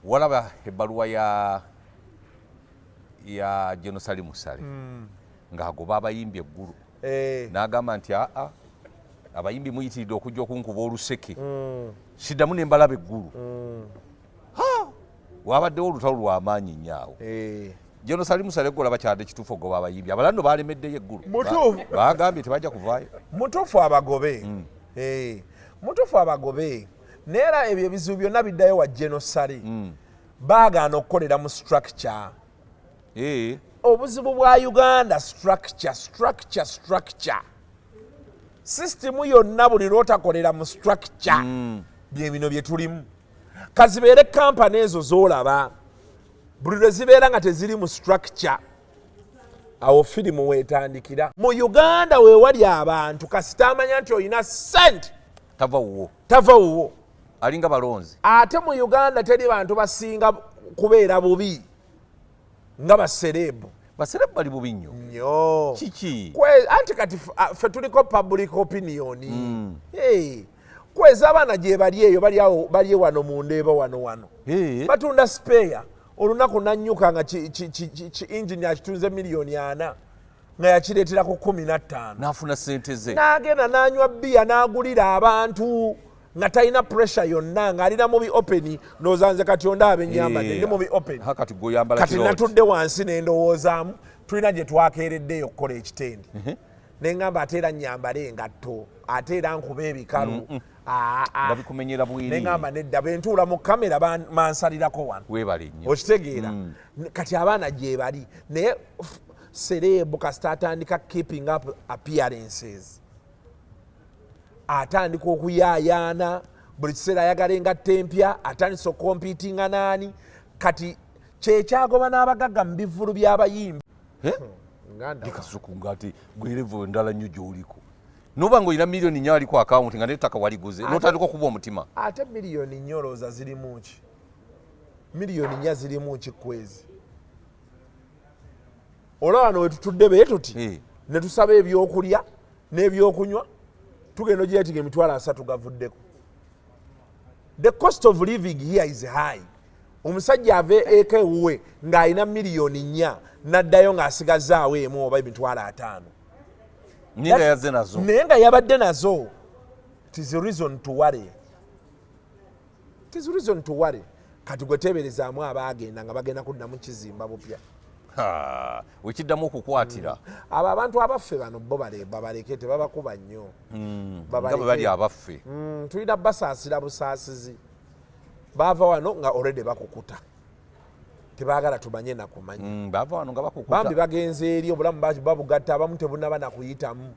walaba ebbaluwa ya Genosali Musale ng'agoba abayimbi eggulu n'agamba nti abayimbi muyitiridde okujja okunkuba oluseke siddamu ne mbalaba eggulu wabaddewo olutalo lw'amaanyi nnyo awo Genosali Musale gwe olaba kyadde kituufu ogoba abayimbi abalando baalemeddeyo eggulu baagambye tebajja kuvaayo mutuufu abagobe mutuufu abagobe neera ebyo ebizibu byonna biddayo wa Genosali baagaana okukolera mu structure obuzibu bwa Uganda structure sisitimu yonna buli lwotakolera mu structure bye bino bye tulimu kazibeere kampani ezo z'olaba buli lwe zibeera nga teziri mu structure awo firimu weetandikira mu Uganda weewali abantu kasita amanya nti olina sente tava wuwo alinga balonzi ate mu Uganda teri bantu basinga kubeera bubi nga baserebu bali bubi nnyo kiki anti kati ffe tuliko public opinion kweza abaana gye bali eyo bali wano mu ndeeba wano batunda spare olunaku nannyuka nga injini akitunze miliyoni 4 nga yakireetera ku 15 n'afuna sente ze n'agenda n'anywa bbiya n'agulira abantu nga talina pressure yonna ng'alina mubi open n'ozanze kati ondaba ennyambadde ndi mubi open kati natudde wansi n'endowoozaamu tulina gye twakeereddeyo okukola ekitendi ne ngamba ate era nnyambale engatto ate era nkuba ebikalu nga bikumenyera bwiri ne ngamba nedda bentuula mu kamera mansalirako wano weebale nnyo okitegeera kati abaana gye bali naye Celeb kasita atandika keeping up appearances atandika okuyaayaana buli kiseera ayagala engatta empya atandisa okompitinga naani kati kyekyagoba n'abagagga mu bivvulu by'abayimbi Kasuku ngati gwerevu endala nnyo gy'oliko noba ng'olina miliyoni 4 ali ku akawunti nga n'ettaka waliguze n'otandika okuba omutima ate miliyoni 4 olowooza zirimu ki miliyoni 4 zirimu ki kwezi olaba wano wetutudde bee tuti ne tusaba ebyokulya n'ebyokunywa tugenda ogyetiga emitwalo 3 gavuddeko the cost of living here is high omusajja ava eka ewuwe ng'alina miliyoni 4 n'addayo ng'asigazaawo emu oba emitwalo 5 naye nga yabadde nazo tis reason to worry kati gwe teeberezaamu abaagenda nga bagenda kuddamu kizimba bupya wekiddamu okukwatira abo abantu abaffe bano bo babaleke tebabakuba nnyo nga bwe bali abaffe tulina basaasira busaasizi baava wano nga already bakukuta tebaagala tumanye nakumanya baava wano nga bakukuta bambi bagenze eri obulamu babugatta abamu tebunaba nakuyitamu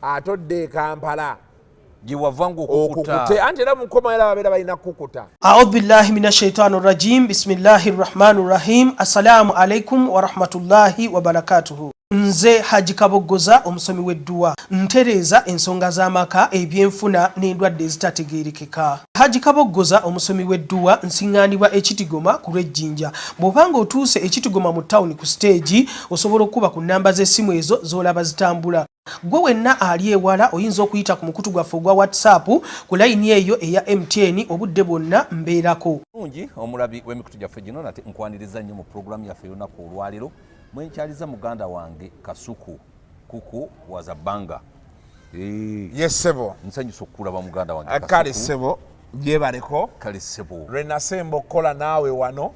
atodde Kampala jiwavanga okukuta anti era mukoma era babeera balina kukuta. A'udhu billahi minash shaitani rajim. Bismillahir rahmanir rahim. Assalamu alaikum wa rahmatullahi wa barakatuhu. Nze Haji Kaboggoza omusomi w'edduwa ntereza ensonga z'amaka ebyenfuna n'endwadde ezitategeerekeka. Haji Kaboggoza omusomi w'edduwa nsiŋŋaanibwa ekitigoma ku lw'ejjinja. Bw'obanga otuuse ekitigoma mu ttawuni ku siteegi osobola okuba ku nnamba z'essimu ezo z'olaba zitambula. Gwe wenna ali ewala oyinza okuyita ku mukutu gwaffe ogwa WhatsApp ku layini eyo eya MTN obudde bwonna mbeerako. Mungi omulabi w'emikutu gyaffe gino nate nkwaniriza nnyo mu pulogulaamu yaffe y'olunaku olwaleero mwenkyaliza muganda wange Kasuku kuku wazabanga. Yes sebo. Nsanyusa okulaba muganda wange Kasuku. Kale sebo byebaleko. Kale sebo. Renasembo kola naawe wano.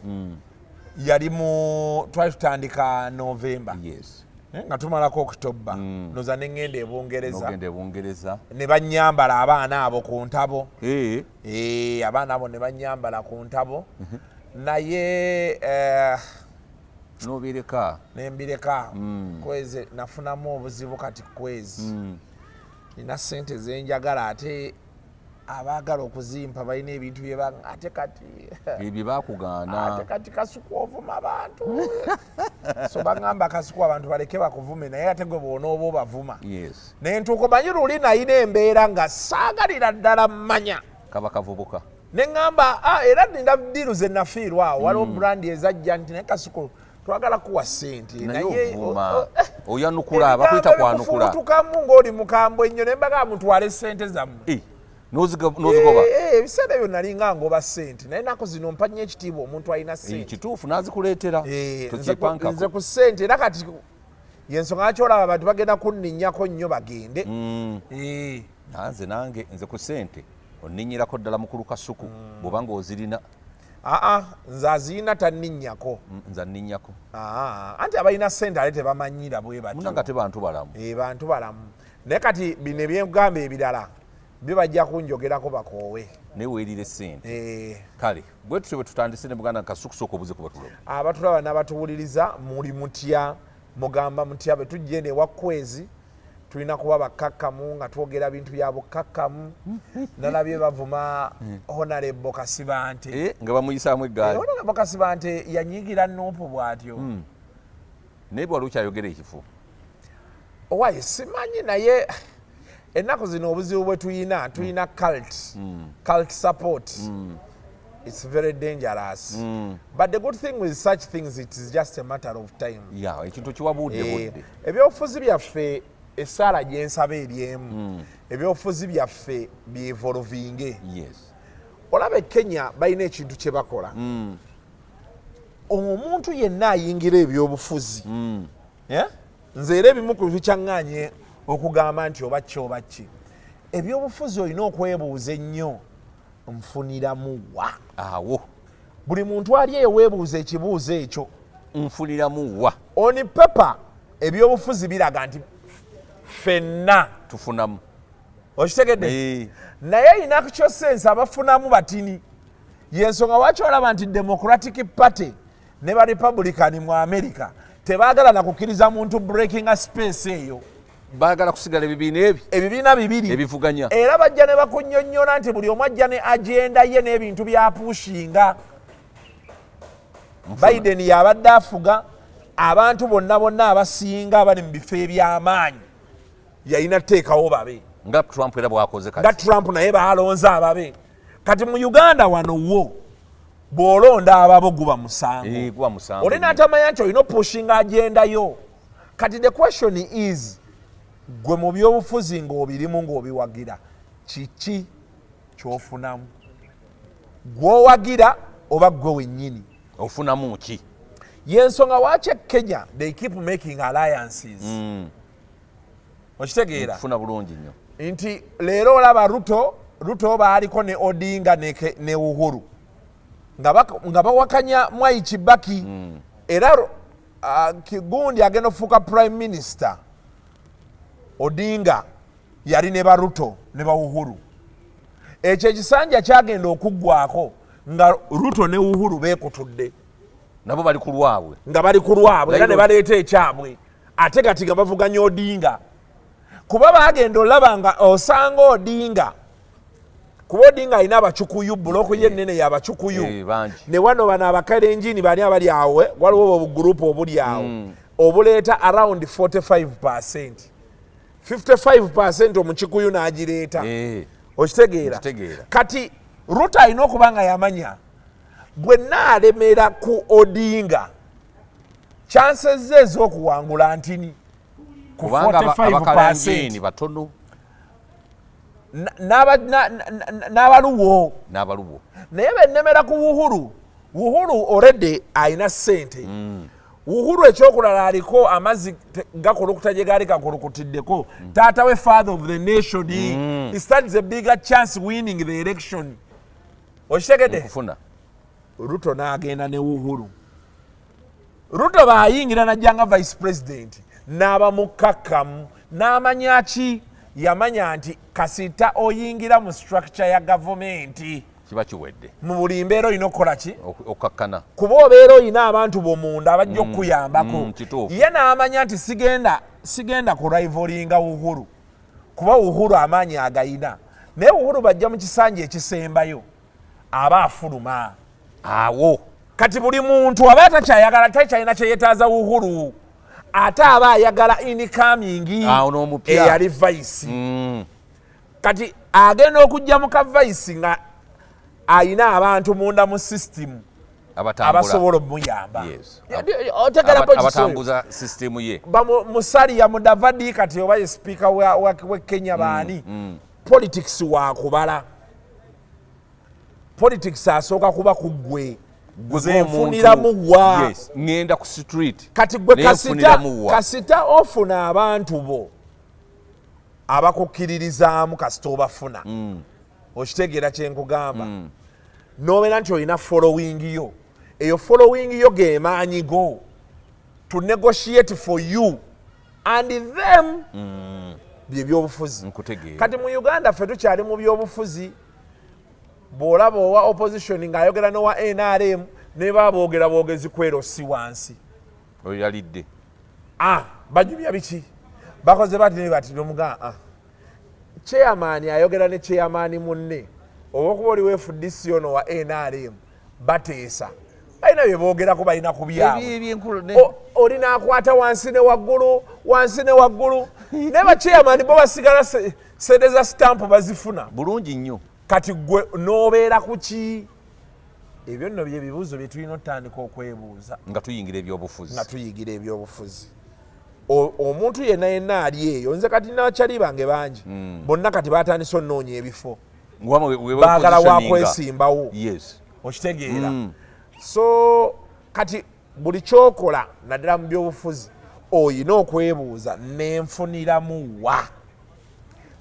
Yali mu twali tutandika November. Yes. Nga tumalako October noza nengende ebungereza ne banyambala abaana abo ku ntabo abaana abo ne banyambala ku ntabo naye nobireka nembireka kwezi nafunamu obuzibu kati kwezi nina sente zenjagala ate abaagala okuzimpa balina ebintu ate kati ebyo bakugaana ate kati Kasuku ovuma abantu so bagamba Kasuku abantu baleke bakuvume naye ate gwe boonooba obavuma naye ntuuko manyi luli nayina embeera nga saagalira ddala mmanya kaba kavubuka ne ŋŋamba era nina ddiiru ze nafiirwa awo waliwo brandi ezajja nti naye Kasuku twagala kuwa ssente naye oyanukula bakuyita kwanukula tukamu ng'oli mukambwe ennyo ne mbaga mutwale ssente zammwe n'ozigoba ebiseera ebyo nali nga ngoba ssente naye nako zino mpa nnyo ekitiibwa omuntu alina ssente kituufu n'azikuleetera tokyepankako nze ku ssente era kati yensonga lwaki olaba abantu bagenda kunninnyako nnyo bagende nange nze ku ssente onninnyirako ddala mukulu Kasuku bw'oba ng'ozirina nze azirina tanninnyako nze anninnyako anti abalina ssente ale tebamanyira bwe batyo munanga te bantu balamu bantu balamu naye kati bino ebyegamba ebirala byo bajja kunjogerako bakoowe neweerire ssente kale bwe tutyo bwe tutandise ne buganda Kasuku sooka obuze kuba tulaba abatulaba n'abatuwuliriza muli mutya mugamba mutya bwe tujje ne wakwezi tulina kuba bakakkamu nga twogera bintu bya bukakkamu nalabye bavuma honorable Kasibante nga bamuyisaamu eggaali honorable Kasibante yanyigira Nuupu bw'atyo naye bwali okyayogera ekifu owaye simanyi naye ennaku zino obuzibu bwe tulina cult support it's very dangerous but the good thing with such things it is just a matter of time ekintu kiwabudde budde ebyobufuzi byaffe essaala gyensaba eryemu ebyobufuzi byaffe byevolvinge olaba e Kenya balina ekintu kye bakola omuntu yenna ayingira ebyobufuzi nze era ebimu ku bikyaŋŋaanye okugamba nti oba ki ebyobufuzi olina okwebuuza ennyo nfuniramu wa awo buli muntu ali eyo weebuuza ekibuuzo ekyo nfuniramu wa oni pepa ebyobufuzi biraga nti ffenna tufunamu okitegedde naye inakyo sense abafunamu batini yensonga lwaki olaba nti Democratic Party ne ba Republican mu America tebaagala nakukkiriza muntu breaking a space eyo baagala kusigala ebibiina bibiri ebivuganya era bajja ne bakunnyonnyola nti buli omu ajja ne agenda ye n'ebintu byapushinga Biden yabadde afuga abantu bonna abasinga abali mu bifo eby'amaanyi yalina teekawo babe nga Trump era bwakoze kati nga Trump naye baalonze ababe kati mu Uganda wano wo bw'olonda ababo guba musango oli n'atamanya nti olina opushinga agendayo kati the question is gwe mu byobufuzi ng'obirimu ng'obiwagira kiki ky'ofunamu gw'owagira oba gwe wennyini ofunamu ki yensonga lwaki Kenya they keep making alliances okitegeera kufuna bulungi nnyo nti leero olaba Ruto baaliko ne Odinga ne Uhuru nga bawakanya Mwai Kibaki era Kigundi agenda okufuuka prime minister Odinga yali ne ba Ruto ne ba Uhuru ekyo ekisanja kyagenda okuggwako nga Ruto ne Uhuru beekutudde nabo bali ku lwabwe nga bali ku lwabwe era ne baleeta ekyabwe ate kati nga bavuganya Odinga kuba bagenda olaba nga osanga Odinga kuba Odinga alina abacukuyu buloko yennene y'abacukuyu ne wano bano abakalenjini bani abali awo waliwo obugurupu obuli awo obuleeta around 45%. 55% omukikuyu n'agireeta okitegeera kati Ruto alina okuba nga yamanya bwe naalemera ku Odinga chances ze ez'okuwangula ntini ku 45% batono n'abaluwo naye bennemera ku Uhuru already alina ssente Uhuru ekyokulala aliko amazzi gakulukuta gye gaali gakulukutiddeko taata we father of the nation he stands a bigger chance winning the election okitegedde Ruto n'agenda ne Uhuru Ruto baayingira najja nga vice president n'abamukakkamu n'amanya ki yamanya nti kasita oyingira mu structure ya gavumenti kiba kiwedde mu buli mbeera olina okukola ki okakkana kuba obeera olina abantu bomunda abajja okukuyambako ye n'amanya nti sigenda kurivalinga Uhuru kuba Uhuru amaanyi agayina naye Uhuru bajja mu kisanja ekisembayo aba afuluma awo kati buli muntu aba takyayagala takyalina kyeyetaaza Uhuru ate aba ayagala incoming eyali vice kati agenda okujja mu kavaisi nga ayina abantu munda mu system abasobola omuyamba abatambuza system ye Musalia Mudavadi kati oba ye speaker we Kenya baani politics wakubala politics asooka kuba ku ggwe nfuniramu wa ngenda ku street kati gwe kasita ofuna abantu bo abakukkiririzaamu kasita obafuna okitegeera kyenkugamba nobeera nti olina following yo eyo following yo gemaanyi go to negotiate for you and them byebyobufuzi kati mu Uganda ffe tukyali mu byobufuzi bw'olaba owa opposition ng'ayogera n'owa NRM ne baboogera boogezi kwero si wansi oyo yalidde bajubya biki bakoze bati ne bati nomuga chairman ayogera ne chairman munne obokuba oli FDC ono wa NRM bateesa balina bye boogerako balina kubyabo oli n'akwata wansi ne waggulu ne ba chairman bo basigala sedeza stamp bazifuna bulungi nnyo kati gwe n'obeera ku ki ebyo nno bye bibuuzo bye tulina otandika okwebuuza nga tuyingira ebyobufuzi omuntu yenna ali eyo nze kati n'abakyali bange bangi bonna kati batandise onnoonya ebifo baagala wakwesimbawo okitegeera so kati buli kyokola naddala mu byobufuzi oyina okwebuuza nenfuniramu wa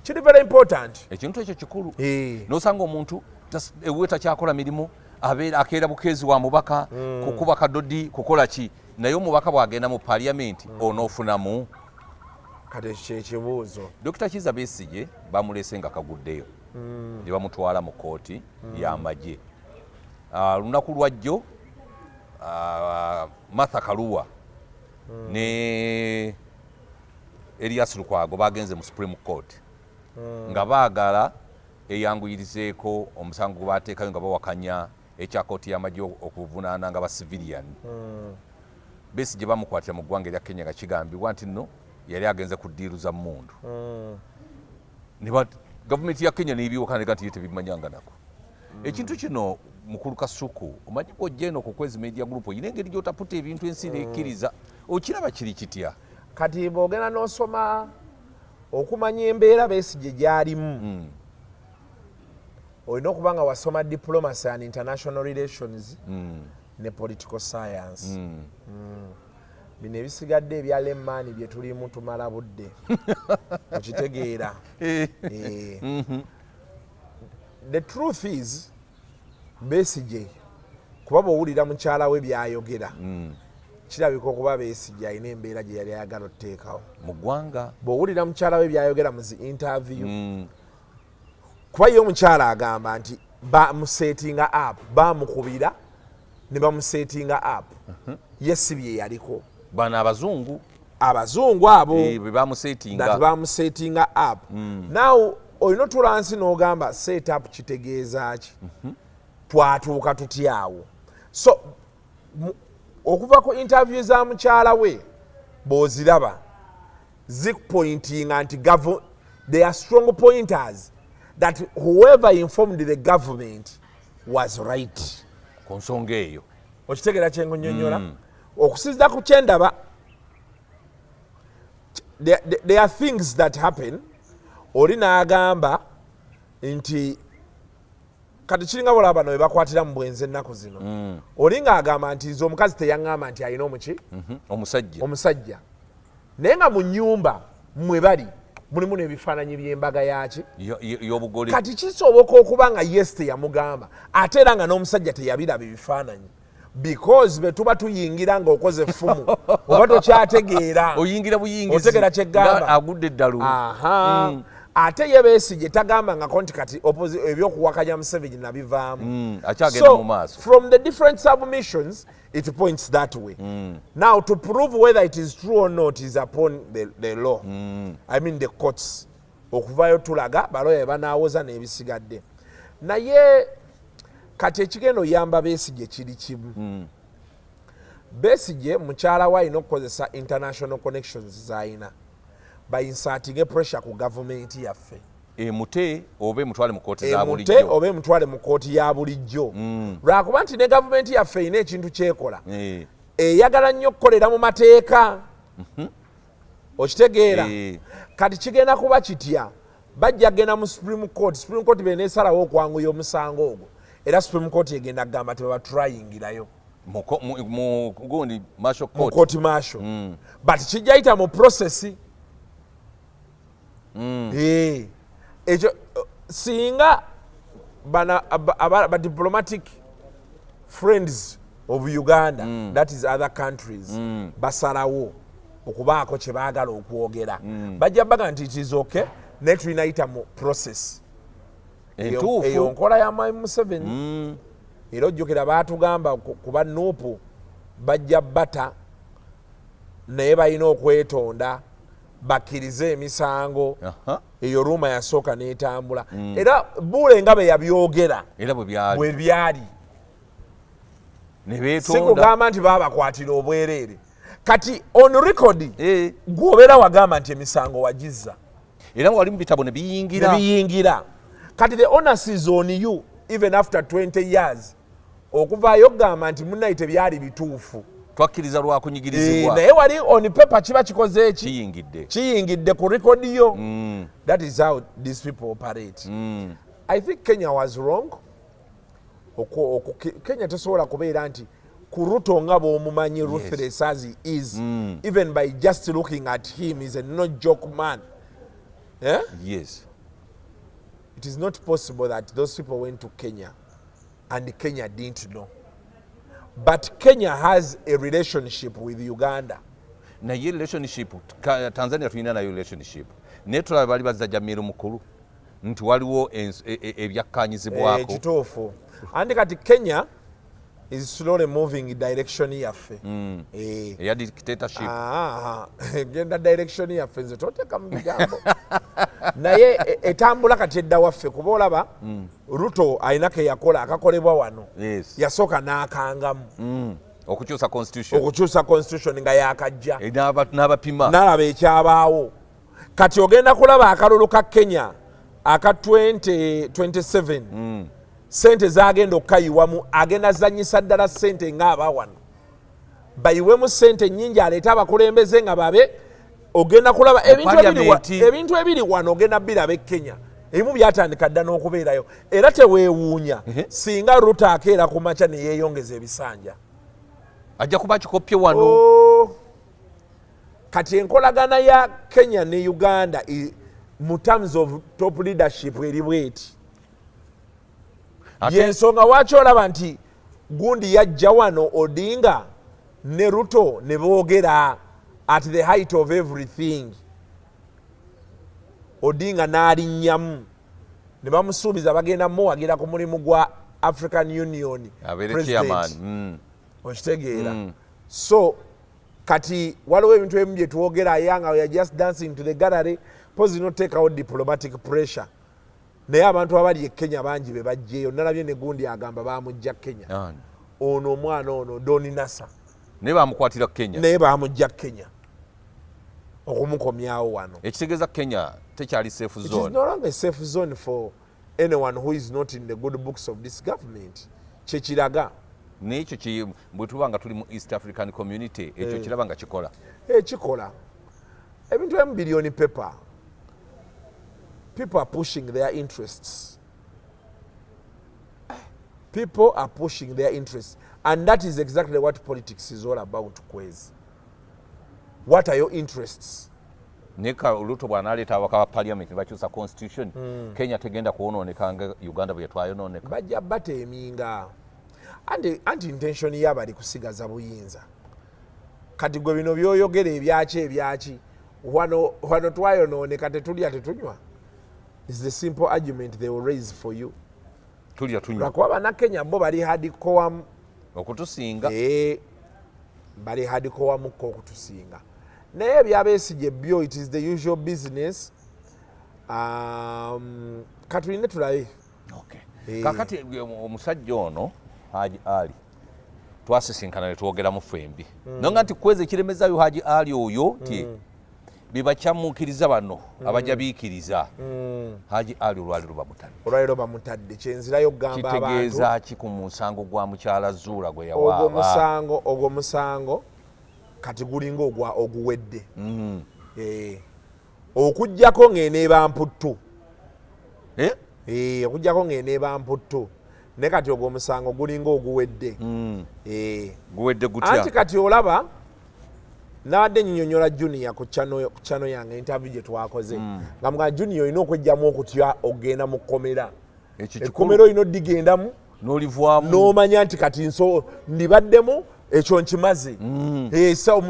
kiri very important ekintu ekyo kikulu nosanga omuntu ewe takyakola mirimu akeera bukeezi wa mubaka kukuba kadodi kukola ki naye omubaka bwagenda mu parliament onoofunamu kati kyekibuuzo Dr. Kiza Besigye bamulese nga kaguddeyo ne bamutwala mu kooti y'amagye lunaku lwajjo Martha Karua ne Elias Lukwago bagenze mu Supreme Court nga baagala eyanguyirizeeko omusango gwebateekayo nga bawakanya ekya kooti y'amagye okuvunaana nga basivilian Besigye bamukwatira mu ggwanga erya Kenya nga kigambibwa nti nno yali agenze ku ddiiru za mmundu gavumenti ya Kenya nebiwakana nti tebimanyanga nako ekintu kino mukulu Kasuku omanyi ojja eno ku Kwezi Media Group oyina engeri gy'otaputa ebintu ensi nekkiriza okiraba kiri kitya kati bw'ogenda n'osoma okumanya embeera Besigye gy'alimu olina okuba nga wasoma diplomacy and international relations ne political science bino ebisigadde ebya lemmaani bye tulimu tumala budde okitegeera the truth is Besigye kuba bw'owulira mukyala we byayogera kirabika okuba Besigye alina embeera gye yali ayagala otteekawo mu ggwanga bw'owulira mukyala we byayogera mu zi interview kuba ye omukyala agamba nti bamusetinga up bamukubira ne bamusetinga up ye si bye yaliko bana abazungu abo bamusetinga up now olina otula nsi n'ogamba set up kitegeeza ki twatuuka tutyawo so okuva ku interview za mukyala we bw'oziraba zikupointinga nti they are strong pointers that whoever informed the government was right ku nsonga eyo okitegeera kyenkunyonnyola okusinziira ku kyendaba there are things that happen oli n'agamba nti kati kiringa bola bano we bakwatira mu bwenzi ennaku zino oli ng'agamba nti nze omukazi teyaŋŋamba nti alina omusajja naye nga mu nnyumba mwe bali mulimu n'ebifaananyi by'embaga yaki y'obugole kati kisoboka okuba nga yes teyamugamba ate era nga n'omusajja teyabiraba ebifaananyi because be tuba tuyingira ng'okoze effumu oba tokyategeera oyingira buyingizi otegeera kyeggamba agudde eddalu ate ye Besigye tagambangako nti kati ebyokuwakanya Museveni nabivaamu akyagenda mu maaso from the different submissions it points that way now to prove whether it is true or not is upon the law I mean the courts okuvayo tulaga baloya banaawoza n'ebisigadde naye kati ekigenda oyamba Besigye kiri kimu Besigye mukyala we alina okukozesa international connections z'alina bayinsatinge pressure ku gavumenti yaffe emute oba emutwale mu kooti za bulijjo oba emutwale mu kooti ya bulijjo lwakuba nti ne gavumenti yaffe erina ekintu kyekola eyagala nnyo okukolera mu mateeka okitegeera kati kigenda kuba kitya bajja genda mu Supreme Court beneesalawo okwanguya omusango ogwo era Supreme Court egenda kugamba tebabatryingirayo mu gundi martial court. Mu court martial. But kijayita mu process. Ekyo singa ba diplomatic friends of Uganda, that is other countries, basalawo okubaako kye baagala okwogera. Bajja baga nti it is okay, ne tulinaayita mu process. Eyo nkola ya Mwami Museveni. Era ojjukira baatugamba kuba Nuupu bajja bata naye balina okwetonda bakkirize emisango. Eyo ruuma yasooka n'etambula. Era Bule nga be yabyogera bwe byali. Si kugamba nti baabakwatira obwereere. Kati on record gw'obeera wagamba nti emisango wagizza. Era wali mu bitabo ne biyingira. Kati the onus is on you even after 20 years. Okuvaayo gamba nti munnayi tebyali bituufu. Twakkiriza lwa kunyigirizibwa. Naye wali on paper kiba kikoze eki? Kiyingidde ku record yo. That is how these people operate. I think Kenya was wrong. Kenya tesobola kubeera nti ku Ruto nga bw'omumanyi ruthless as he is, even by just looking at him, he's a no joke man. Yes. It is not possible that those people went to Kenya and Kenya didn't know. But Kenya has a relationship with Uganda. Na ye relationship, Tanzania tulina nayo relationship. Naye tulaba bali bazajja Miru mukulu nti waliwo ebyakkanyizibwako. Kituufu. Andi kati Kenya is slowly moving in direction yaffe. Eya dictatorship. Genda direction yaffe nze toteeka mu bigambo. Naye etambula kati edda waffe kuba olaba Ruto alina ke yakola akakolebwa wano. Yasooka n'akangamu. Okukyusa constitution nga yakajja. N'abapima. N'alaba ekyabaawo. Kati ogenda kulaba akalulu ka Kenya aka 2027. Sente zagenda okukayiwamu agenda zanyisa ddala sente ng'aba wano. Bayiwemu sente nnyingi aleeta abakulembeze nga babe. Ogenda kulaba ebintu ebiri wano ogenda biraba e Kenya. Ebimu byatandika dda n'okubeerayo. Era teweewuunya singa Ruto akeera ku makya ne yeeyongeza ebisanja. Ajja kuba kikoppye wano. Kati enkolagana ya Kenya ne Uganda mu terms of top leadership eri bweti. Yensonga lwaki olaba nti gundi yajja wano Odinga ne Ruto ne boogera at the height of everything. Odinga n'alinnyamu ne bamusuubiza bagenda muwagira ku mulimu gwa African Union President. Okitegeera. So kati waliwo ebintu ebimu bye twogera ayanga we are just dancing to the gallery. Pose not take out diplomatic pressure. Naye abantu abali e Kenya bangi be bajjeeyo. Nalabye ne gundi agamba baamujja Kenya. Ono omwana ono Doni Nasa. Naye baamukwatira Kenya. Naye baamujja Kenya. Okumukomyawo wano. Ekitegeeza Kenya tekyali safe zone. It is no longer a safe zone for anyone who is not in the good books of this government. Kyekiraga. N'ekyo bwe tuba nga tuli mu East African Community ekyo kiraba nga kikola. Kikola. Ebintu emu billion paper. People are pushing their interests. People are pushing their interests. And that is exactly what politics is all about, Kwezi. What are your interests? Neka Ruto bw'anaaleeta abaka ba parliament bakyusa constitution. Kenya tegenda kwonooneka nga Uganda bwe twayonooneka. Bajja bateeminga. Anti intention y'abali kusigaza buyinza. Kati gwe bino byoyogera ebyaki wano twayonooneka tetulya tetunywa. It's the simple argument they will raise for you. Tulya tunywa. Lwakuba bannakenya bo bali hardcore okutusinga. Bali hardcore mukko okutusinga. Naye byabeesige byo, it is the usual business. Katulinde tulabe. Okay. Kakati omusajja ono Haji Ali twasisinkana ne twogeramu ffembi. Nonga nti kweze kiremezaayo Haji Ali oyo ti bibakyamuukiriza bano abajja biikiriza. Haji Ali olwaliro bamutadde. Kyenzirayo kugamba abantu. Kitegeeza ki ku musango gwa mukyala Zuula gwe yawaaba? Ogwo musango kati gulinga oguwedde. Okuggyako ng'eneeba mputtu. okujjako ng'eneeba mputtu ne kati ogwo omusango gulinga oguwedde guwedde gutya anti kati olaba nabadde nnyonnyola junior ku channel yange interview gye twakoze nga mugaa junior olina okwejjamu okutya okgenda mu kkomera ekkomera olina oddigendamu n'olivwamu n'omanya nti kati ndibaddemu ekyo nkimaze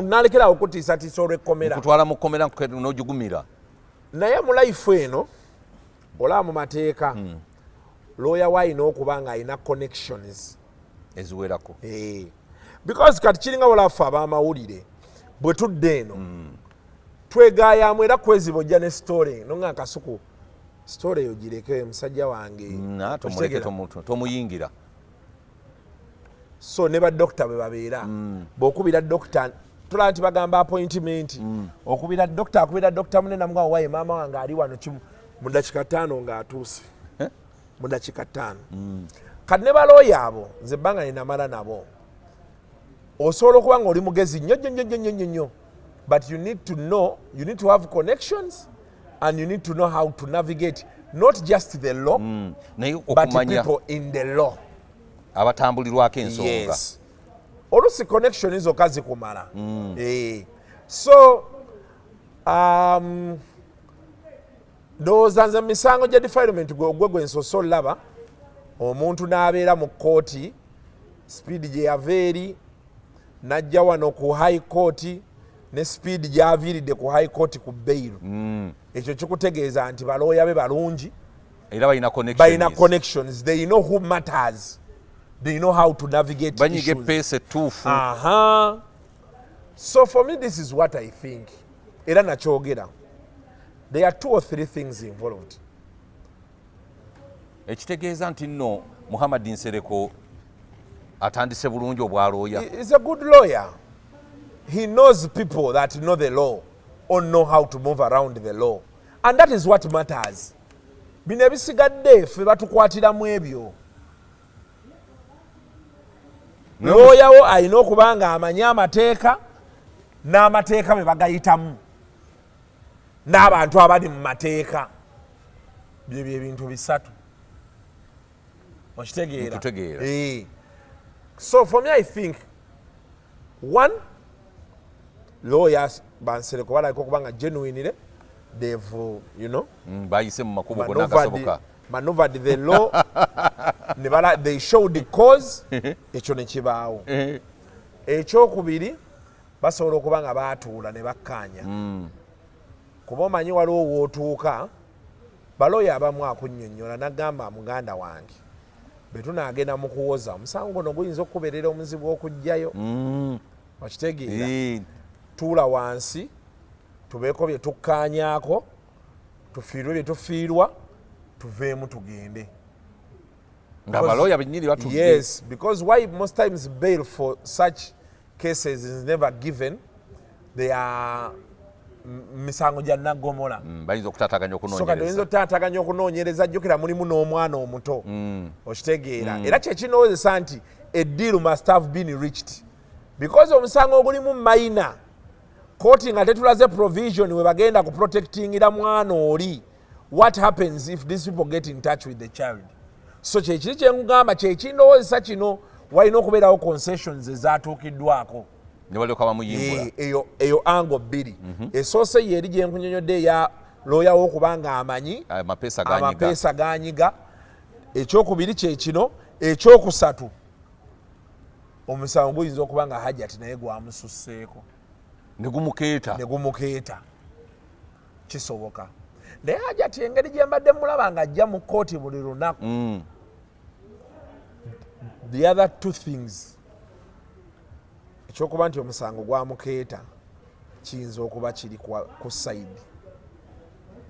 nalekerawo okutiisatiisa olw'ekkomera kutwala mu kkomera n'ogigumira naye mu life eno olaba mu mateeka lawyer wayina okuba nga alina connections eziwerako because kati kiringa walafu ab'amawulire bwe tudde eno twegaayamu era kwezibojja ne story nonga Kasuku story eyo gireke musajja wange tomuyingira so ne badokita bwe babeera bw'okubira dokita tulaba nti bagamba appointment okubira dokita akubira dokita munene namugamba waye maama wange ali wano mu dakika 5 ng'atuuse mu dakika 5 kati ne balooya abo nze ebbanga ninamala nabo osobola okuba nga oli mugezi nnyo but you need to know, you need to have connections and you need to know how to navigate not just the law but people in the law abatambulirwako ensonga olusi connection zokka zikumala so ndowooza nze mu misango gya defilement gwe gwensoso olaba omuntu n'abeera mu kkooti speed gye yava eri najja wano ku high court ne speed gy'aviiridde ku high court ku bail ekyo kikutegeeza nti balooya be balungi era balina connections they know who matters they know how to navigate banyige pace etuufu so for me this is what I think era nakyogera there are 2 or 3 things involved ekitegeeza nti nno Muhammad Nsereko atandise bulungi obwalooya he's a good lawyer he knows people that know the law or know how to move around the law and that is what matters bino ebisigadde ffe batukwatiramu ebyo lawyer wo alina okuba nga amanyi amateeka n'amateeka bwe bagayitamu n'abantu abali mu mateeka byebyo ebintu bisatu okitegeera so for me I think one lawyers Bansereko balabika okuba nga genuinely they've bayise mu makubo gonna gasoboka maneuvered the law they showed the cause ekyo ne kibaawo ekyokubiri basobola okuba nga baatuula ne bakkaanya kuba omanyi waliwo wootuuka balooya abamu akunnyonnyola nagamba muganda wange bwe tunaagenda mu kuwoza omusango guno guyinza okukubeerera omuzibu okujjayo okitegeera tuula wansi tubeeko bye tukkaanyaako tufiirwe bye tufiirwa tuveemu tugende ng'abalooya bennyini batudde yes because why most times bail for such cases is never given they are misango gya naggomola bayinza okutaataganya okunoonyereza jjukira mulimu n'omwana omuto okitegeera era kyekinoozesa nti a deal must have been reached because omusango ogulimu minor kooti nga tetulaze provision we bagenda ku protectingira mwana oli what happens if these people get in touch with the child so kyekiri kyenkugamba kyekinoozesa kino walina okubeerawo concessions ezatuukiddwako eyo ango bbiri esoose yeeri gyenkunyonyodde eya looya w'okuba nga amanyi amapeesa ganyiga ekyokubiri kyekino ekyokusatu omusango guyinza okuba nga hajjati naye gwamususseeko negumukeeta kisoboka naye hajjati engeri gyembadde mulaba nga ajja mu kooti buli lunaku the other 2 things ekyokuba nti omusango gwamukeeta kiyinza okuba kiri ku sayidi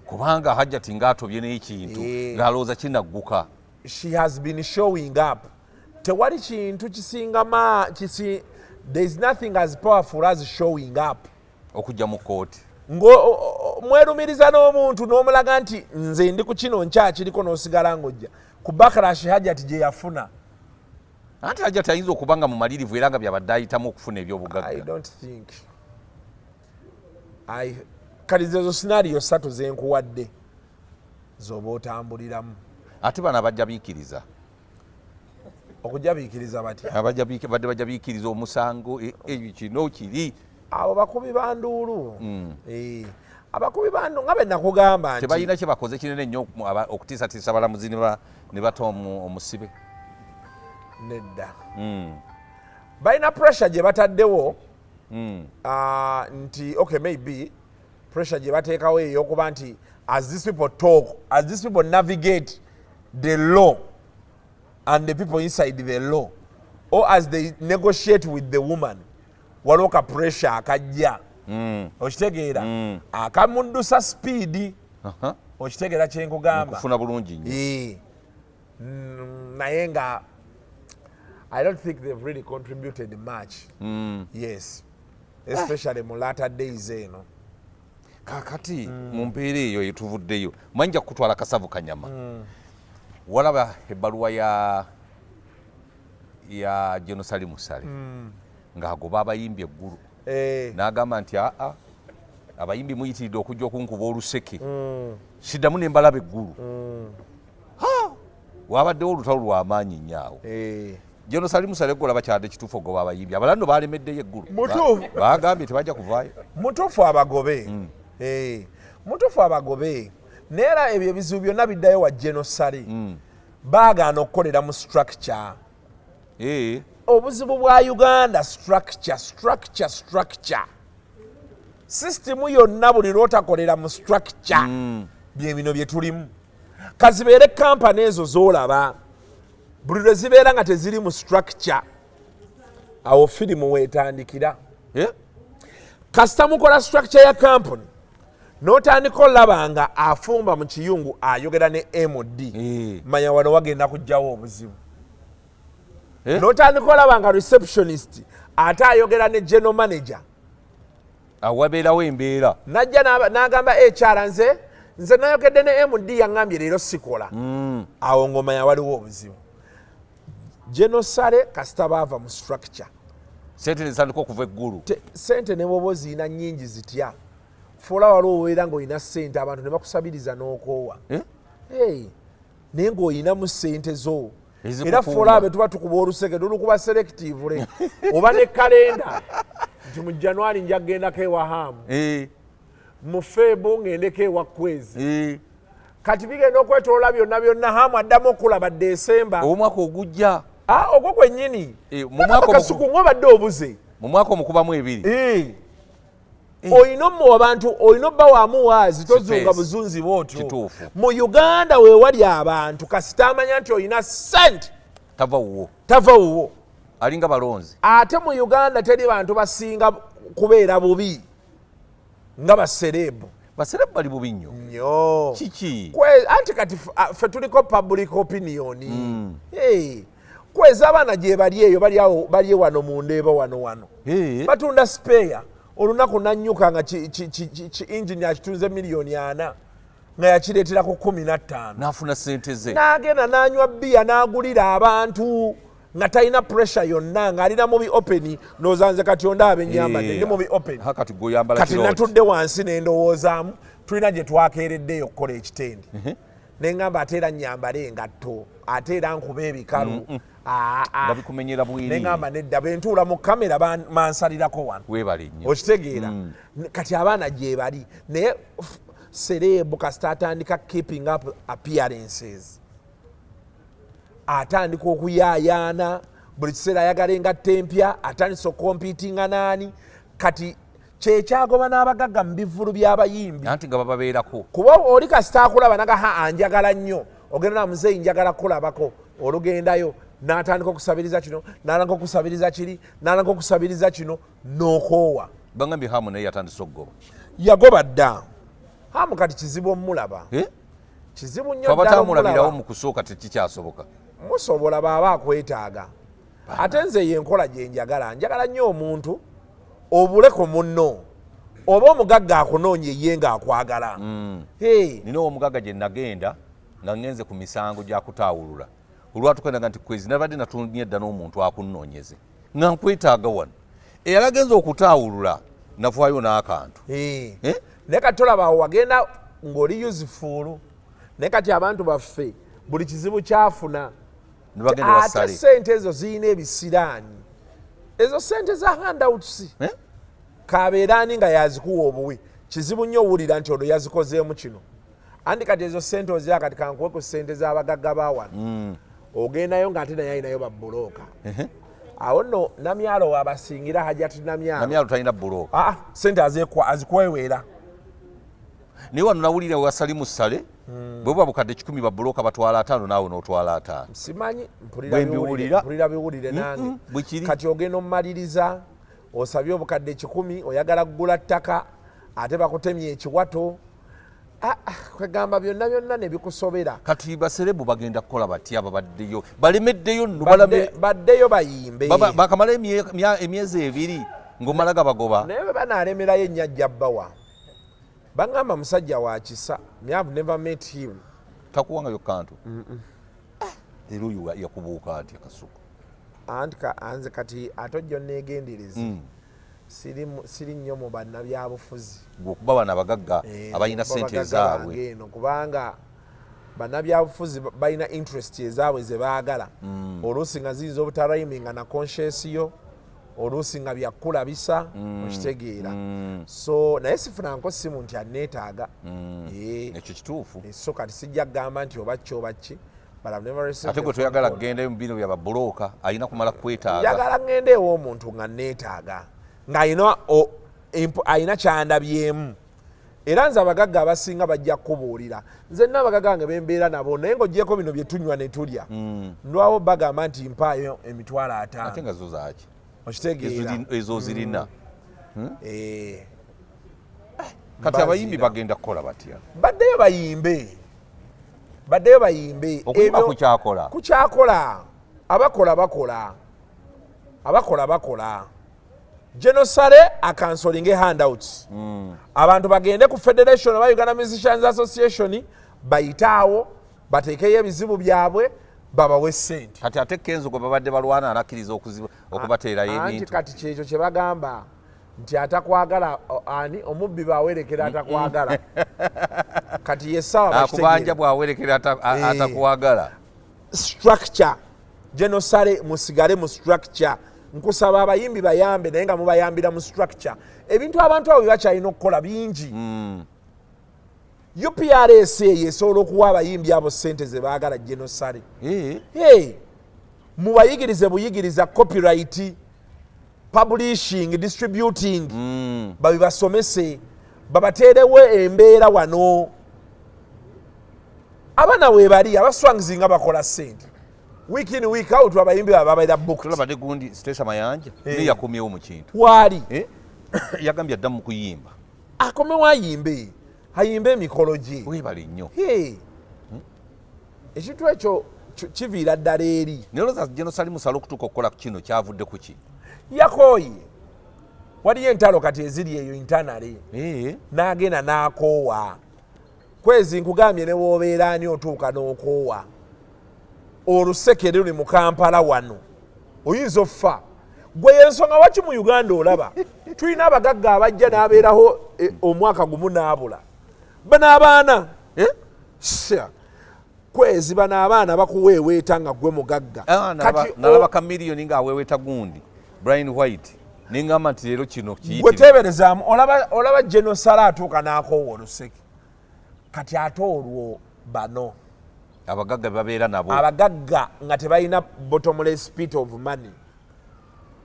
kubanga hajjati ng'atobye n'ekintu ng'alowooza kinagguka she has been showing up tewali kintu kisinga there is nothing as powerful as showing up okujja mu kooti mwerumiriza n'omuntu n'omulaga nti nze ndi ku kino nkyakiriko n'osigala ng'ojja ku bakarashi hajjati gye yafuna anti hajjati ayinza okuba nga mumalirivu era nga byabadde ayitamu okufuna ebyobugagga I don't think kaliza ezo scenario 3 zenkuwadde zoba otambuliramu. Ate bano abajjabiikiriza okujabiikiriza batya badde bajjabiikiriza omusango kino kiri abo bakubi banduulu. Abakubi bandu nga benakugamba nti tebalina kye bakoze kinene nnyo okutiisatiisa abalamuzi ne bata omusibe nedda. Balina pressure gye bataddewo nti okay maybe pressure gye bateekawo ey'okuba nti as these people talk, as these people navigate the law and the people inside the law, or as they negotiate with the woman, waliwo ka pressure akajja. Okitegeera akamuddusa speed. Okitegeera kye nkugamba okufuna bulungi nnyo. Naye nga I don't think they've really contributed much. Yes, especially mu latter days eno. Kakati mu mbeera eyo yetuvuddeyo manja kutwala kasavu kanyama. Walaba ebbaluwa ya Jerusalem Musale ng'agoba abayimbi eggulu. N'agamba nti abayimbi muyitiridde okujja okunkuba oluseke siddamu ne mbalaba eggulu. Wabaddewo olutalo lw'amaanyi nnyo awo. Jerusalem Musale gwe olaba kyadde kituufu ogoba abayimbi abalando baalemeddeyo eggulu baagambye tebajja kuvaayo. Mutuufu abagobe. Mutuufu abagobe. Neera ebyo ebizibu byonna biddayo wa Jerusalem. Baagaana okukolera mu structure. Obuzibu bwa Uganda structure. System yonna buli lw'otakolera mu structure bye bino bye tulimu. Kazibeere kampani ezo z'olaba buli lwe zibeera nga teziri mu structure awo firimu weetandikira. Kasita mukola structure ya kampani n'otandika olaba nga afumba mu kiyungu ayogera ne MD manya wano wagenda kujjawo obuzibu. N'otandika olaba nga receptionist ate ayogera ne general manager awabeerawo embeera najja n'agamba HR nze nayogedde ne MD yaŋŋambye leero sikola. Awo ng'omanya waliwo obuzibu. Genosale kasita baava mu structure sente nezitandika okuva eggulu. Sente ne bwoba oziyina nnyingi zitya fuula waliwo obeera ng'olina sente abantu ne bakusabiriza n'okoowa. Naye ng'olinamu sente zo era fuula abe tuba tukuba oluseke tulukuba selective oba ne kalenda nti mu January nja kgendako ewa Hamu, mu Febu ngendeko ewa Kwezi. Kati bigenda okwetolola byonna byonna Hamu addamu okulaba Desemba omwaka ogujja. Ogwo gwennyini Kasuku ng'obadde obuze mu mwaka omukubamu ebiri. Olina omuwa abantu, olina obba waamuwaazi tozunga buzunzi bw'otyo. Mu Uganda weewali abantu kasita amanya nti olina sente tava wuwo alinga balonzi. Ate mu Uganda teri bantu basinga kubeera bubi nga baserebu. Baserebu bali bubi nnyo. Kiki? Anti kati ffe tuliko public opinion. Kwezi abaana gye bali eyo bali wano mu Ndeeba wano. Batunda spare olunaku nannyuka nga engine yakitunze miliyoni 4 nga yakireetera ku 15 n'afuna sente ze. N'agenda n'anywa bbiya n'agulira abantu nga talina pressure yonna ng'alina mubi open n'ozanze kati ondaba ennyambadde ndi mubi open. Kati natudde wansi ne ndowoozaamu tulina gye twakeereddeyo okukola ekitendi. Ne ngamba ate era nnyambale engatto ate era nkuba ebikalu. Bikumenyera bwiri. Ne ngamba nedda bentuula mu kamera mansalirako wano. Weebale nnyo. Okitegeera. Kati abaana gye bali naye Celeb kasita atandika keeping up appearances. Atandika okuyaayaana buli kiseera ayagala engatta empya atandise okompitinga naani kati kyekyagoba n'abagagga mu bivvulu by'abayimbi anti nga bababeerako kuba oli kasita akulaba naga anjagala nnyo ogenda na muzeeyi njagala kulabako olugendayo n'atandika okusabiriza kino n'alanga okusabiriza kiri n'alanga okusabiriza kino n'okoowa. Bangambye Hamu naye yatandise okugoba. Yagoba dda. Hamu kati kizibu omulaba. Kizibu nnyo ddala batamulabirawo mu kusooka tekikyasoboka. Musobola baba akwetaaga. Ate nze yenkola gye njagala nnyo omuntu obuleko munno oba omugagga akunoonya ye ng'akwagala. Nina omugagga gye nagenda nga ngenze ku misango gyakutaawulula olwatukendaga nti kwezi nabadde natunye edda n'omuntu akunnoonyeze nga nkwetaaga wano era agenza okutaawulula navaayo n'akantu. Naye kati tolaba awo wagenda ng'oli yuzifuulu naye kati abantu baffe buli kizibu kyafuna ate sente ezo zirina ebisiraani ezo sente za handouts kabeeraani nga yazikuwa obuwi kizibu nnyo owulira nti ono yazikozeemu kino andi kati ezo sente ozira kati kankuwe ku sente z'abagagga bawano ogendayo ng'ate naye ayinayo babbulooka awo nno namyalo wabasingira hajati namyalo talina bbulooka sente azikweweera naye wano nawulira wasalimu ssale bwe buba bukadde 10 babbulooka batwala 5 naawe n'otwala 5 simanyi mpulira biwulire nange kati ogenda omumaliriza osabye obukadde 10 oyagala kugula ttaka ate bakutemye ekiwato kwegamba byonna ne bikusobera kati baselebu bagenda kukola batya babaddeyo balemeddeyo baddeyo bayimbe bakamala emyezi 2 ng'omala gabagoba naye bwe banaalemerayo ennyajja bbawa baŋŋamba musajja wa kisa me have never met him takuwangayo kantu era oyo yakubuuka atya Kasuku anze kati ate ojjo neegendereza siri nnyo mu bannabyabufuzi gwokuba bano abagagga abalina sente ezaabwe eno kubanga bannabyabufuzi balina interest ezaabwe ze baagala oluusi nga ziyinza obutarayiminga na consciensiyo oluusi nga byakulabisa okitegeera so naye sifunanko simu nti aneetaaga ekyo kituufu so kati sijja kugamba nti oba ki oba ki ate gwe toyagala kugendayo mu bino bya babbulooka alina kumala kwetaaga njagala ŋŋenda ew'omuntu nga neetaaga ng'alina kyandabyemu era nze abagagga abasinga bajja kubuulira nze nina abagagga wange bembeera nabo naye ng'ogyeko bino bye tunywa ne tulya ndwawo bagamba nti mpaayo emitwalo 5 ate nga zo zaaki okitegeera ezo zirina kati abayimbi bagenda kukola batya baddeyo bayimbe okuyimba kukyakola abakola bakola Genosale akansolinge handouts abantu bagende ku Federation of Uganda Musicians Association bayitaawo bateekeyo ebizibu byabwe babawe sente kati ate Kenzo gwe babadde balwana anakkiriza okubateerayo ebintu anti kati kyekyo kye bagamba nti atakwagala ani omubbi bwawerekera atakwagala kati yesawa akubanja bwawerekera atakwagala structure Genosale musigale mu structure nkusaba abayimbi bayambe naye nga mubayambira mu structure ebintu abantu abo bakyalina okukola bingi UPRS esobola okuwa abayimbi abo sente ze baagala Genosale mubayigirize buyigiriza copyright publishing distributing babibasomese babateerewo embeera wano abaana weebali abaswangizi nga bakola sente week in week out abayimbi babaira book tulabadde gundi Stesa Mayanja ne yakomyewo mu kintu wali yagambye adda mu kuyimba akomewo ayimbe emikolo gye weebali nnyo ekintu ekyo kiviira ddala eri neroza Genosale musala okutuuka okukola kino kyavudde ku ki yakooye waliyo entalo kati eziri eyo intanale n'agenda n'akoowa kwezi nkugambye ne woobeera ani otuuka n'okoowa oluseke luli mu Kampala wano oyinza offa gwe yensonga waki mu Uganda olaba tulina abagagga abajja n'abeeraho omwaka gumu n'abula bano abaana kwezi bano abaana bakuweeweeta nga gwe mugagga nalaba kamiliyoni ng'aweeweeta gundi Brian White ningamba nti leero kino gwe teeberezaamu olaba Genosale atuuka n'akoowa oluseke kati ate olwo bano abagagga babeera nabo abagagga nga tebalina bottomless pit of money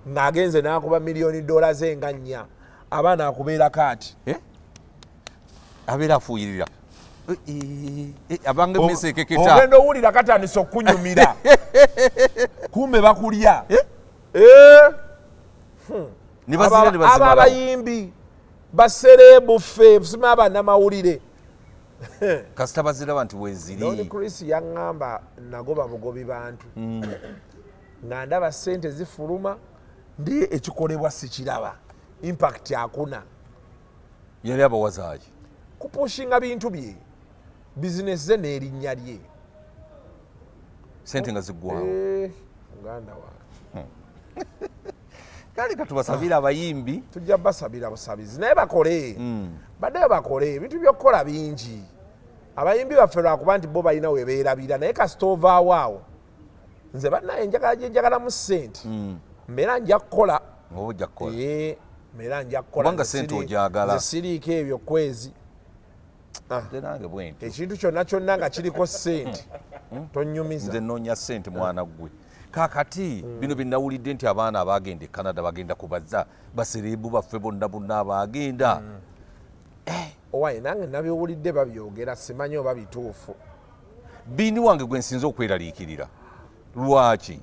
ng'agenze n'akuba $1,000,000 enga 4 abaana akubeerako ati abeera afuuyirira abange mmese ekeketa ogenda owulira katandisa okunyumira kumbe bakulya abo abayimbi baselebu ffe sima abannamawulire kasita baziraba nti weziri Chris yaŋŋamba nagoba bugobi bantu nga ndaba sente zifuluma ndi ekikolebwa sikiraba impact akuna yali abawazaaki kupushinga bintu bye bizinesi ze n'erinnya lye sente nga ziggwawo muganda wange kale katubasabira abayimbi tujja basabira busabizi naye bakole baddeyo bakole ebintu by'okukola bingi abayimbi baffe lwakuba nti bo balina we beerabira naye kasita ovaawo awo nze bannaye enjagala gye njagalamu ssente mbeera nja kukola mbeera nja kukola nze siriiko ebyo kwezi ekintu kyonna kyonna nga kiriko ssente tonnyumiza nze noonya ssente mwana gwe kakati bino bye nawulidde nti abaana abagenda e Canada bagenda kubaza baserebu baffe bonna bonna abagenda owaye nange nabyowulidde babyogera simanyi oba bituufu Bini wange gwe nsinza okweraliikirira lwaki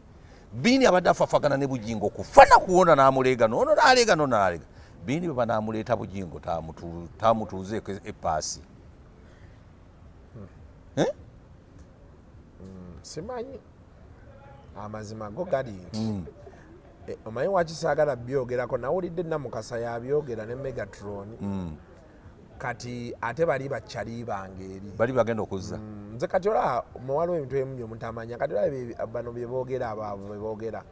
Bini abadde afafagana ne Bujingo kufana kuwona n'amuleega n'ono n'aleega n'ono n'aleega Bini bwe banaamuleeta Bujingo taamutuuzeeko epaasi simanyi amazima go gali nti omanyi waki saagala byogerako nawulidde Namukasa yabyogera ne Megatron kati ate bali bakyali bange eri bali bagenda okuzza nze kati ola muwala w'ebintu ebimu bye mutamanya kati ola bano bye boogera abaabo bye boogera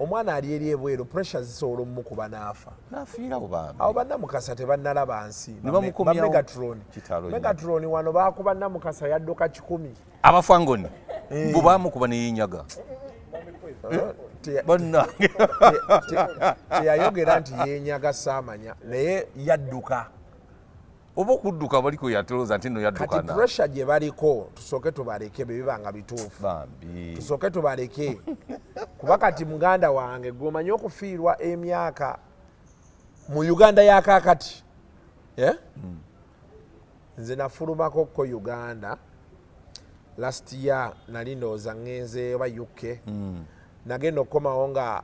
omwana ali eri ebweru pressure zisobola omukuba n'afa n'afiirawo bambi awo bannamukasa tebannalaba nsi Megatron wano baakuba Namukasa yadduka 10 abafangoni bo baamukuba ne yinyaga bannange teyayogera nti yenyaga saamanya naye yadduka oba okudduka baliko yatolooza nti no yaddukana kati pressure gye baliko tusooke tubaleke bye biba nga bituufu tusooke tubaleke kuba kati muganda wange gwomanyi okufiirwa emyaka mu Uganda yakakati nze nafulumako ko Uganda last year nali ndowooza ŋŋenze oba UK nagenda okukomawo nga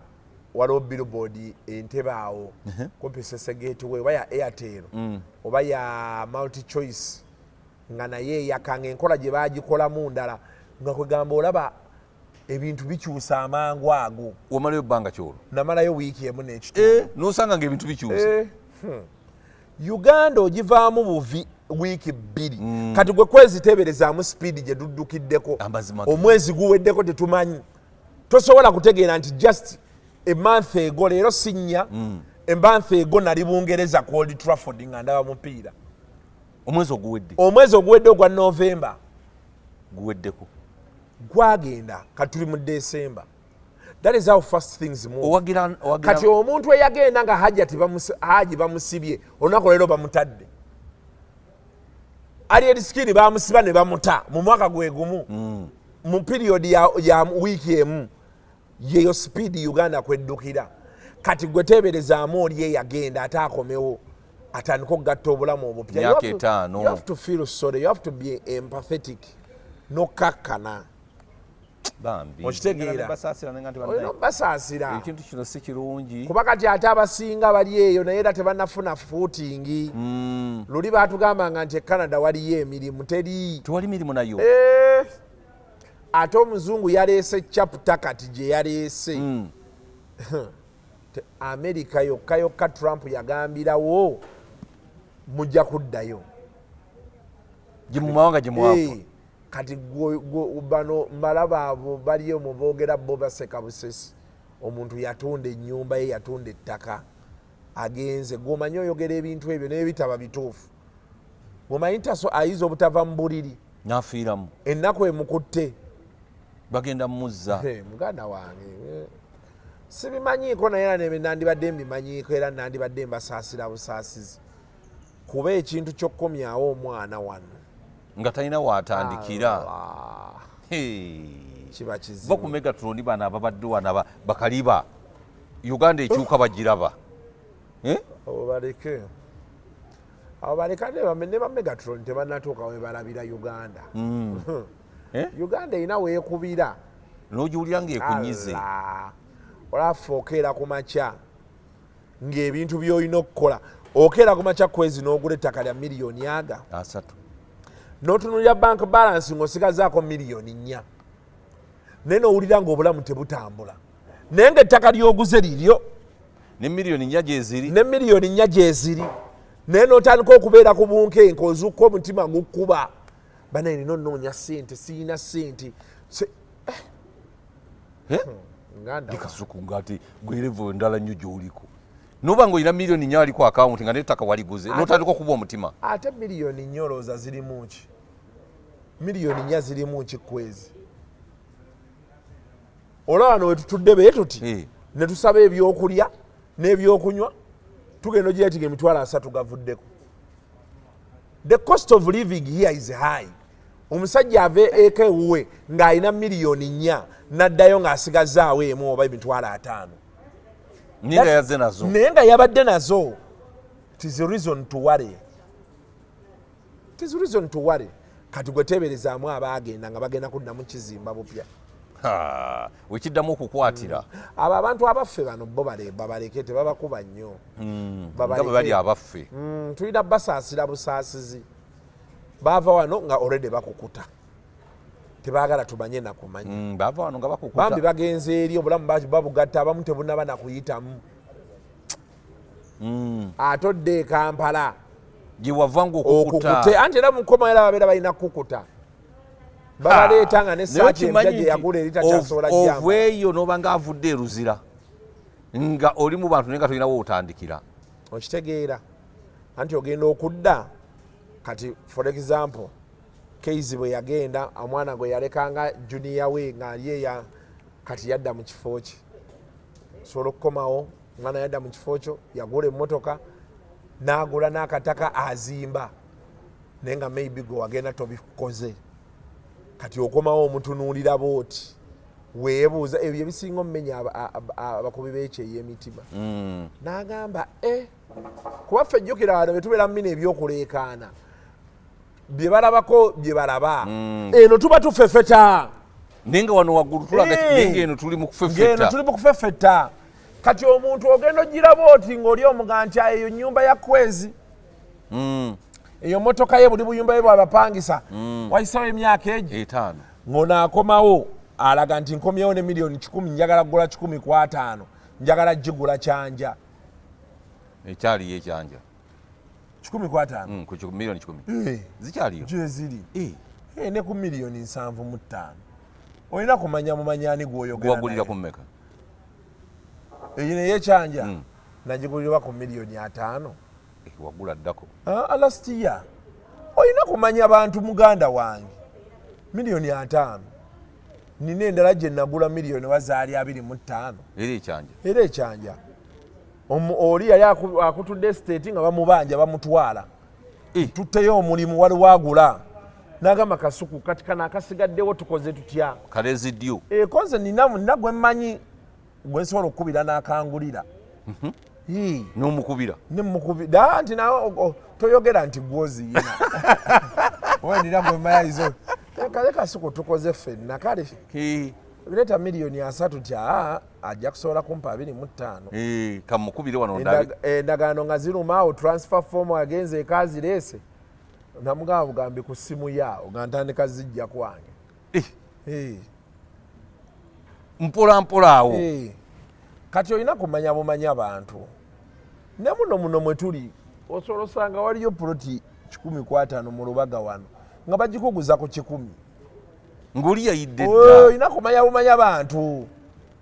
waliwo billboard entebe awo kumpi Sesegeti we oba ya Airtel oba ya multi choice nga naye eyakanga enkola gye baagikolamu ndala nga kwegamba olaba ebintu bikyusa amangu ago wamalayo ebbanga kyolwo namalayo wiiki emu n'ekitundu nosanga ng'ebintu bikyusa Uganda ogivaamu buvi wiiki 2 kati gwe kweziteeberezaamu sipiidi gye duddukiddeko omwezi guweddeko tetumanyi tosobola kutegeera nti just a month ago leero sinnya a month ago nali Bungereza ku Old Trafford nga ndaba mupiira omwezi oguwedde ogwa November guweddeko gwagenda kati tuli mu December. That is how fast things move. Kati omuntu eyagenda nga haji bamusibye olunaku leero bamutadde ali ediskini bamusiba ne bamuta mu mwaka gwe gumu mu period ya wiiki emu yeyo speed Uganda kweddukira kati gwe teeberezaamu oli eyagenda ate akomewo atandika okugatta obulamu obupya. You have to feel sorry, you have to be empathetic nokakkana okitegeera olina basaasira ekintu kino si kirungi kuba kati ate abasinga bali eyo naye era tebannafuna footingi luli baatugambanga nti e Canada waliyo emirimu tewali mirimu nayo ate omuzungu yaleese chapter kati gye yaleese America yokka Trump yagambirawo mujja kuddayo gye mu mawanga gye mwafa kati bano malaba abo baliyo muboogera bo baseka busesi omuntu yatunda ennyumba ye yatunda ettaka agenze gwomanyi oyogera ebintu ebyo naye bitaba bituufu gwomanyi taso ayiza obutava mu buliri nafiiramu ennaku emukutte bagenda muzza muganda wange sibimanyiiko naye nandibadde mbimanyiiko era nandibadde mbasaasira busaasizi kuba ekintu ky'okkomyawo omwana wano nga talina waatandikira kiba kizibu bo ku Megatron bano ababadde wana bakaliba Uganda ekyuka bagiraba abo baleka ne ba Megatron tebannatuuka we balabira Uganda Uganda erina weekubira n'ogiwulira ng'ekunyize olafa okeera ku makya ng'ebintu by'olina okukola okeera ku makya kwezi n'ogula ettaka lya miliyoni 3 n'otunulira bank balance ng'osigazaako miliyoni 4 naye n'owulira ng'obulamu tebutambula naye ng'ettaka ly'oguze liryo ne miliyoni 4 gyeziri naye n'otandika okubeera ku bunkenke ozukka omutima gukkuba banaye nina onnoonya ssente siyina ssente Kasuku ngati gwerevo endala nnyo gy'oliko noba ng'olina miliyoni 4 aliko akawunti nga n'ettaka waliguze n'otandika okuba omutima ate miliyoni 4 olowooza zirimu ki miliyoni 4 zirimu kikwezi. Olaba wano wetutudde bwe tuti ne tusaba ebyokulya n'ebyokunywa tugenda ogyetiga emitwalo 3 gavuddeko. The cost of living here is high. Omusajja ave eka ewuwe ng'alina miliyoni 4 n'addayo ng'asigazaawo emu oba emitwalo 5. Naye nga yabadde nazo. It is a reason to worry. It is a reason to worry. Kati gwe teeberezaamu abaagenda nga bagenda kuddamu kizimba bupya. Wekiddamu okukwatira. Abo abantu abaffe bano bo babaleke tebabakuba nnyo. Nga bwe bali abaffe. Tulina basaasira busaasizi. Baava wano nga already bakukuta. Tebaagala tumanye na kumanya. Baava wano nga bakukuta. Bambi bagenze eri obulamu babugatta abamu tebunaba na kuyitamu. Atodde Kampala. Gye wavanga okukuta. Anti era mu nkoma era babeera balina kukuta. Babaleeta nga n'essaati empya gye yagula eri takyasobola jjamba. Oveeyo n'oba ng'avudde eruzira nga oli mu bantu naye nga tolinawo otandikira. Okitegeera anti ogenda okudda kati for example Keizi bwe yagenda omwana gwe yalekanga junior we ng'ali eya kati yadda mu kifo kye. Sobola okukomawo omwana yadda mu kifo kyo yagula emmotoka n'agula n'akataka azimba naye nga maybe gwe wagenda tobikoze. Kati okomawo omutunuulira booti weebuuza ebyo ebisinga omumenya abakubi b'ekyeyo emitima. N'agamba kuba ffe jjukira wano bwe tubeera mu mina ebyokuleekaana bye balabako bye balaba eno tuba tufefeta. Naye nga wano waggulu tulaga eno tuli mu kufefeta. Tuli mu kufefeta. Kati omuntu ogenda ogira booti ng'oli omuganti eyo nnyumba ya kwezi. Eyo motoka ye buli buyumba ye bw'abapangisa wayisawo emyaka egyo 5 ng'onaakomawo alaga nti nkomyewo ne miliyoni 10 njagala kugula 10 ku 5 njagala gigula kyanja. Ekyaliyo ekyanja 10 ku 5 ku miliyoni 10 zikyaliyo gye ziri ne ku miliyoni 7.5 olina kumanya mumanyani gw'oyogera wagulira ku mmeka eyo naye ekyanja nagigulirwa ku miliyoni 5 wagula ddako last year. Olina kumanya bantu muganda wange miliyoni 5 nina endala gye nagula miliyoni wazaali 25 era ekyanja oli yali akutudde state nga bamubanja bamutwala tutteyo omulimu wali wagula n'agamba Kasuku kati kana akasigaddewo tukoze tutya kaleziddyo koze nina gwe mmanyi gwe nsobola okukubira n'akangulira n'omukubira nemukubira nti nawe toyogera nti gwoziyina wenira gwe mayayizo kale Kasuku tukoze ffenna kale leeta miliyoni 3 tya ajja kusobola kumpa 25 kamukubire wano endagaano nga ziruma awo transfer form agenze ekazireese namugamba bugambi ku ssimu yaawo nga ntandika zijja kwange mpola mpola awo kati olina kumanya bumanya bantu ne muno mwe tuli osobola osanga waliyo puloti 10 ku 5 mu Lubaga wano nga bagikuguza ku 10 ng'oli yayidde dda olina kumanya bumanya bantu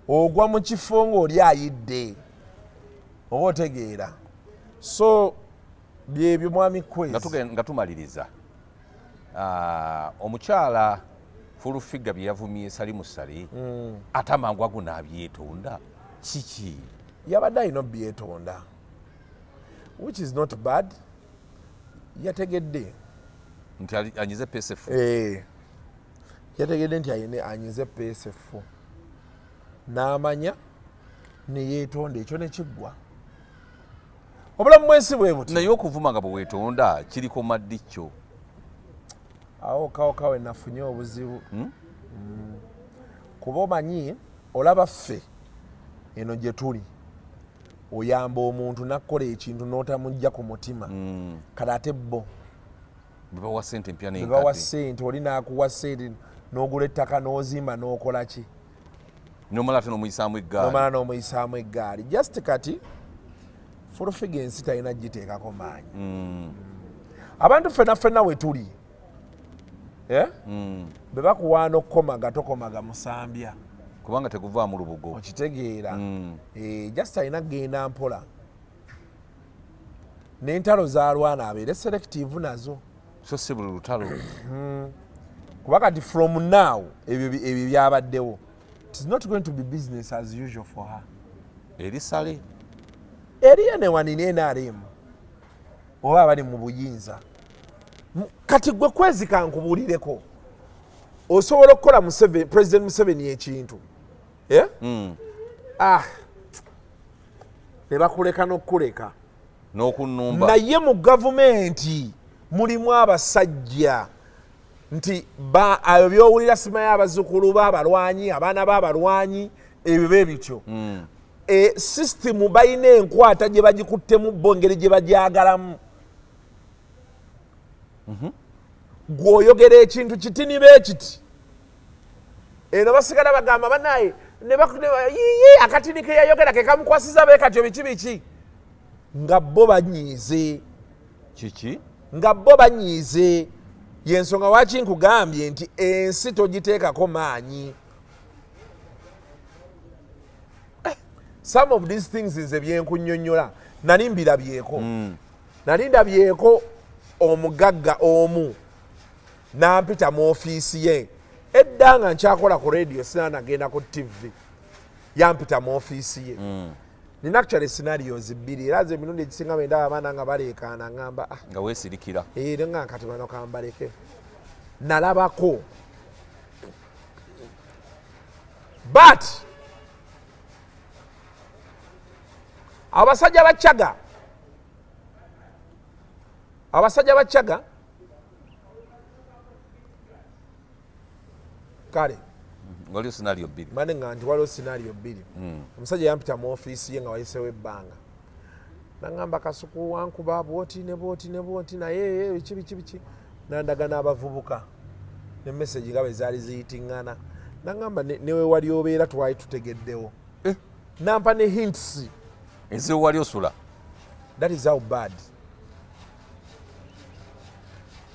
ogwa mu kifo ng'oli ayidde oba otegeera so byebyo mwami kwezi nga tumaliriza omukyala fulufiga bye yavumye salimusale ate amangu ago n'abyetonda kiki yabadde alina byetonda which is not bad. Yategedde nti anyize PSF yategedde nti anyize PSF n'amanya neyeetonda ekyo nekiggwa obulamu bwensi bwe buti naye okuvuma nga bwe weetonda kiriko maddi kyo awo kawe nafunye obuzibu kuba omanyi olaba ffe eno gye tuli oyamba omuntu nakkola ekintu n'otamujja ku mutima kale ate bo bebawa ssente mpya n'enkadde bebawa ssente oli n'akuwa ssente n'ogula ettaka n'ozimba n'okola ki nomala ate n'omuyisaamu eggaali nomala n'omuyisaamu eggaali just kati fulufiga ensi talina giteekako maanyi abantu ffenna we tuli be bakuwaana okukomaga tokomaga musambya kubanga teguvaamu lubugo okitegeera just alina kgenda mpola n'entalo zalwana abeere selective nazo so si buli lutalo kuba kati from now ebyo byabaddewo, it is not going to be business as usual for her. Erisale Eriye ne wani NRM oba abali mu buyinza kati gwe kwezika nkubuulireko osobola okukola President Museveni ekintu ne bakuleka n'okuleka n'okunumba, naye mu gavumenti mulimu abasajja nti ayo byowulira simayo abazzukulu b'abalwanyi abaana b'abalwanyi ebyo bye bityo sisitemu balina enkwata gye bagikuttemu bo engeri gye bagyagalamu. Gw'oyogera ekintu kitini bee kiti eno basigala bagamba banaye akatini ke yayogera ke kamukwasiza bee katyo biki nga bo banyiize kiki nga bo banyiize. Yensonga waki nkugambye nti ensi togiteekako maanyi. Some of these things nze byenkunnyonnyola nali mbirabyeko nali ndabyeko omugagga omu nampita mu ofiisi ye edda nga nkyakola ku radio sinanagenda ku TV yampita mu ofiisi ye nina actually scenarios bbiri era ze emirundi egisinga bendaba abaana nga baleekaana ngamba nga weesirikira nga kati bano kambaleke nalabako but abasajja baccaga kale waliwo scenario bbiri mane nga nti waliwo scenario bbiri. Omusajja yampita mu ofiisi ye nga wayisewo ebbanga nagamba Kasuku wankuba bwoti ne bwoti naye biki nandaga n'abavubuka ne message nga bwe zaali ziyitiŋŋana nagamba newe wali obeera twali tutegeddewo nampa ne hints ezo wali osula. That is how bad.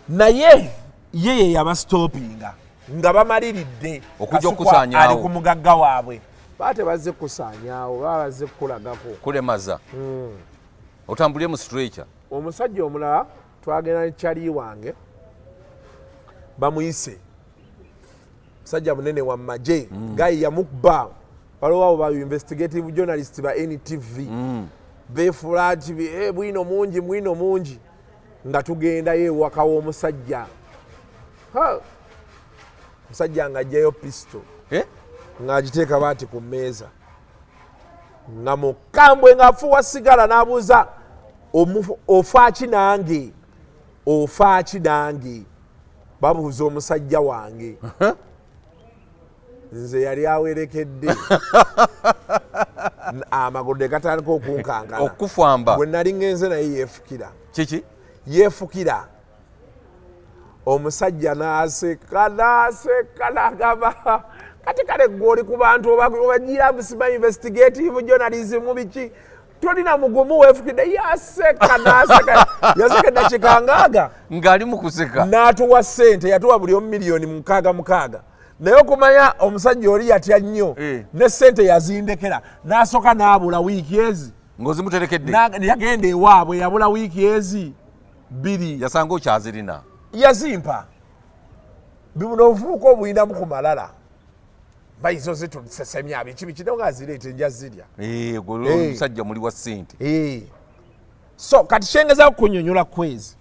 Naye ye yabastopinga nga bamaliridde okujja okusaanyaawo ali ku mugagga waabwe baate bazze kusaanyaawo baba bazze kukulagako kulemaza otambulye mu stretcher. Omusajja omulala twagenda ne kyali wange bamuyise musajja munene wa maje gayi yamukuba waliwo abo ba investigative journalist ba NTV beefula nti bwino mungi nga tugendayo ewaka w'omusajja musajja ng'aggyayo pisto ng'agiteeka baati ku mmeeza nga mukambwe ng'afuuwa sigala n'abuuza ofaaki nange babuuza omusajja wange nze yali awerekedde amagulu gatandika okunkankana okufamba bwe nali ngenze naye yeefukira kiki yeefukira omusajja n'aseka n'agamba kati kale gw'oli ku bantu obagira busima investigative journalism biki tolina mugumu weefukidde yaseka n'aseka yaseka eddakiika ngaaga ng'ali mu kuseka n'atuwa ssente yatuwa buli omu miliyoni mukaaga naye okumanya omusajja oli yatya nnyo ne ssente yazindekera n'asooka n'abula wiiki ezi ng'ozimuterekedde yagenda ewaabwe yabula wiiki ezi 2 yasanga okyazirina yazimpa bibuno obuvubuka obuyinamu ku malala bayizo zitusesemya biki naye nga azireeta enja zirya omusajja muli wa ssente so kati kyengezaako kunnyonnyola kwezi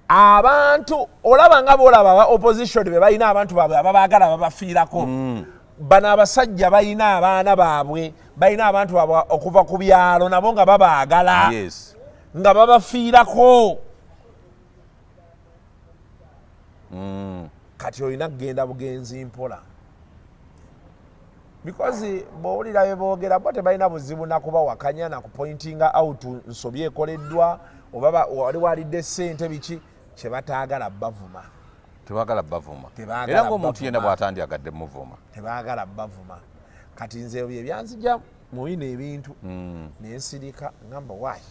abantu olaba nga boolaba aba opposition be balina abantu baabwe ababaagala babafiirako bano abasajja balina abaana baabwe balina abantu baabwe okuva ku byalo nabo nga babaagala nga babafiirako kati olina kugenda bugenzi mpola because bw'owulira bye boogera bo tebalina buzibu nakubawakanya nakupointinga out nsobi ekoleddwa oba wali walidde ssente biki kyebataagala bavuma era ng'omuntu yenna bw'atandyagadde muvuma tebaagala bavuma kati nze bye byanzija mu bino ebintu nensirika ngamba waayi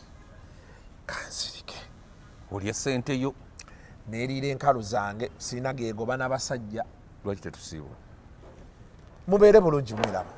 kansirike olya ssente yo neeriira enkalu zange sirina geegoba n'abasajja lwaki tetusiibula mubeere bulungi mwiraba